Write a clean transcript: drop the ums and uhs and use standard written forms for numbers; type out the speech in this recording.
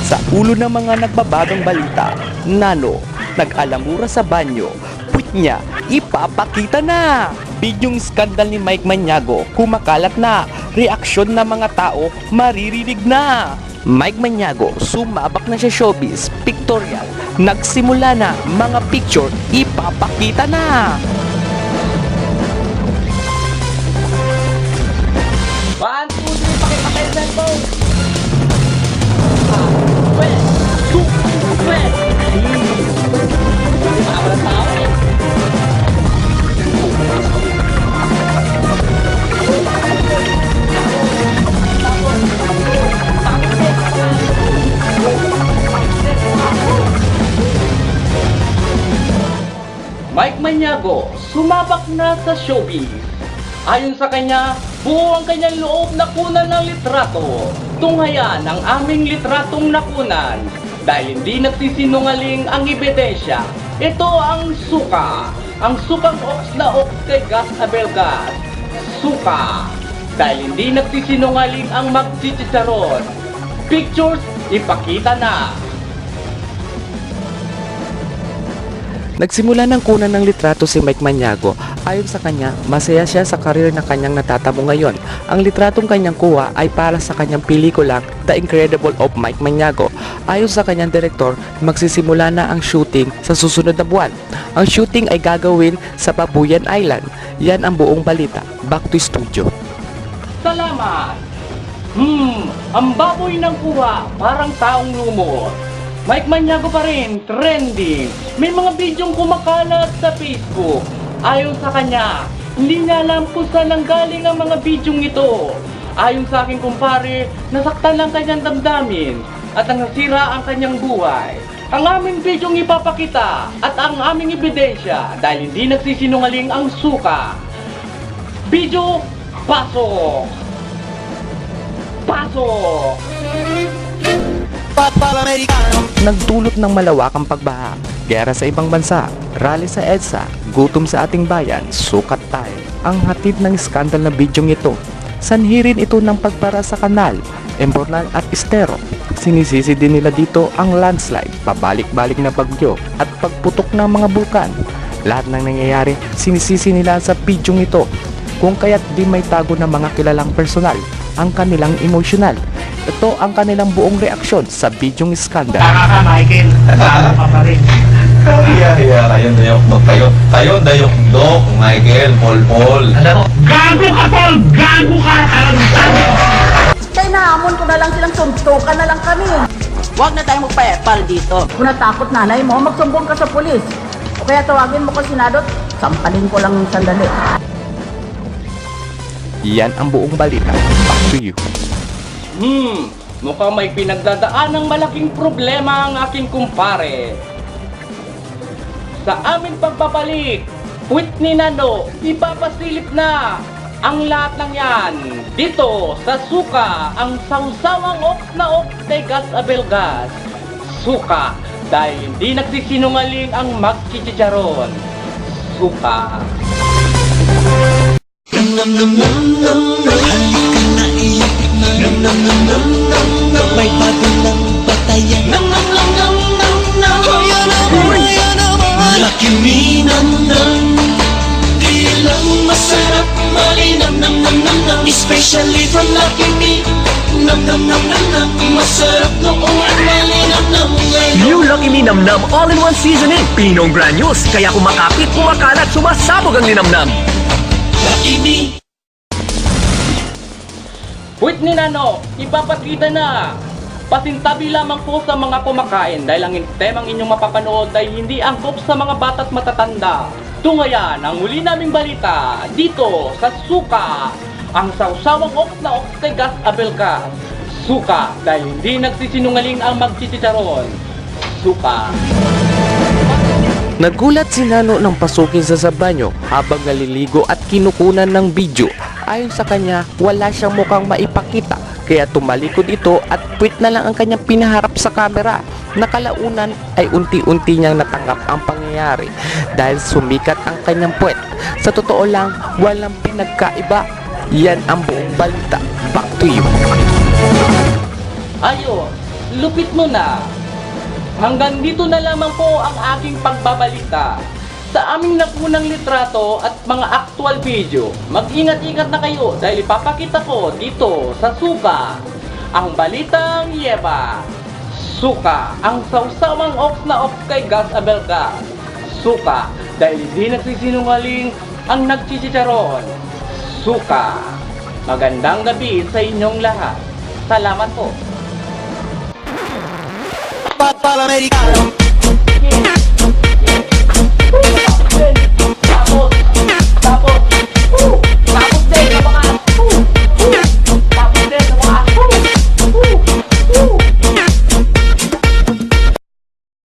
Sa ulo ng mga nagbabagang balita, Nano, nag-alamura sa banyo, puwit niya, ipapakita na! Bidyong skandal ni Mike Maniago, kumakalat na, reaksyon ng mga tao, maririnig na! Mike Maniago, sumabak na siya showbiz, pictorial, nagsimula na, mga picture, ipapakita na! One, two, three, pakipakita yung cellphone! Wet! Wet! Walang tao eh! Mike Maniago, sumabak na sa showbiz. Ayon sa kanya, buo ang kanyang loob na kunan ng litrato. Tunghayan ang aming litratong nakunan. Dahil hindi nagsisinungaling ang ebidensya, ito ang suka. Ang sukang ox na ox kay Gas Abelgas. Suka. Dahil hindi nagsisinungaling ang magchichicharon. Pictures, ipakita na. Nagsimula ng kunan ng litrato si Mike Maniago. Ayon sa kanya, masaya siya sa karir na kanyang natatamo ngayon. Ang litratong kanyang kuha ay para sa kanyang pelikulang The Incredible of Mike Maniago. Ayon sa kanyang direktor, magsisimula na ang shooting sa susunod na buwan. Ang shooting ay gagawin sa Babuyan Island. Yan ang buong balita. Back to studio. Salamat! Ang baboy ng kuha, parang taong lumot. Mike Maniago pa rin, trending. May mga bidyong kumakalat sa Facebook. Ayon sa kanya, hindi niya alam kung saan nanggaling ang mga bidyong ito. Ayon sa aking kumpare, nasaktan lang kanyang damdamin at ang nasira ang kanyang buhay. Ang aming bidyong ipapakita at ang aming ebidensya dahil hindi nagsisinungaling ang suka. Bidyo, pasok! Pasok! Nagdulot ng malawakang pagbaha, gera sa ibang bansa, rally sa EDSA, gutom sa ating bayan, sukat tayo. Ang hatid ng skandal na bidyong ito, sanhirin ito ng pagpara sa kanal, Embornal at Estero. Sinisisi din nila dito ang landslide, pabalik-balik na bagyo at pagputok ng mga bulkan. Lahat ng nangyayari, sinisisi nila sa bidyong ito, kung kaya't di may tago ng mga kilalang personal ang kanilang emosyonal. Ito ang kanilang buong reaksyon sa bidyong skandal. Tama ka, Michael. Tama ka pa rin. Iya, tayo na yung dok, Michael, Paul. Ano? Gago ka, Paul! Gago ka! Kaya nahamon ko na lang silang suntukan na lang kami. Huwag na tayong magpa-epal dito. Kung natakot nanay mo, magsumbong ka sa pulis. O kaya tawagin mo ko si Nadot, sampalin ko lang yung sandali. Yan ang buong balita. Back to you. Mukhang may pinagdadaan ng malaking problema ang aking kumpare. Sa aming pagpapalik, puwit ni Nano, ipapasilip na ang lahat ng yan. Dito sa suka, ang sawsawang ox na ox kay Gas Abelgas. Suka, dahil hindi nagsisinungaling ang magchichicharon. Suka. May bago ng batayan. Lucky me, di lang masarap, malinam, especially from Lucky me. Masarap noon, malinam. New Lucky Me Nam Nam All-in-One Seasoning. Pinong granules, kaya kumakapit, kumakalat, sumasabog ang linamnam. Lucky me. Puwit ni Nano, ipapakita na! Pasintabi lamang po sa mga kumakain dahil ang temang inyong mapapanood ay hindi angkop sa mga bata't matatanda. Tungayan ang muli naming balita dito sa Suka, ang sawsawang ox na ox kay Gas Abelgas. Suka dahil hindi nagsisinungaling ang magchichicharon. Suka. Nagulat si Nano nang pasukin sa banyo habang naliligo at kinukunan ng video. Ayon sa kanya, wala siyang mukhang maipakita kaya tumalikod ito at puwit na lang ang kanyang pinaharap sa kamera. Nakalaunan ay unti-unti niyang natanggap ang pangyayari dahil sumikat ang kanyang puwet. Sa totoo lang, walang pinagkaiba. Yan ang buong balita. Back to you. Ayos, lupit mo na. Hanggang dito na lamang po ang aking pagbabalita sa aming nakunang litrato at mga actual video. Mag-ingat-ingat na kayo dahil ipapakita ko dito sa Suka ang balitang Yeba. Suka, ang sausawang off na off kay Gas Abelga. Suka, dahil hindi nagsisinungaling ang nagchichicharon. Suka, magandang gabi sa inyong lahat. Salamat po. Papa americano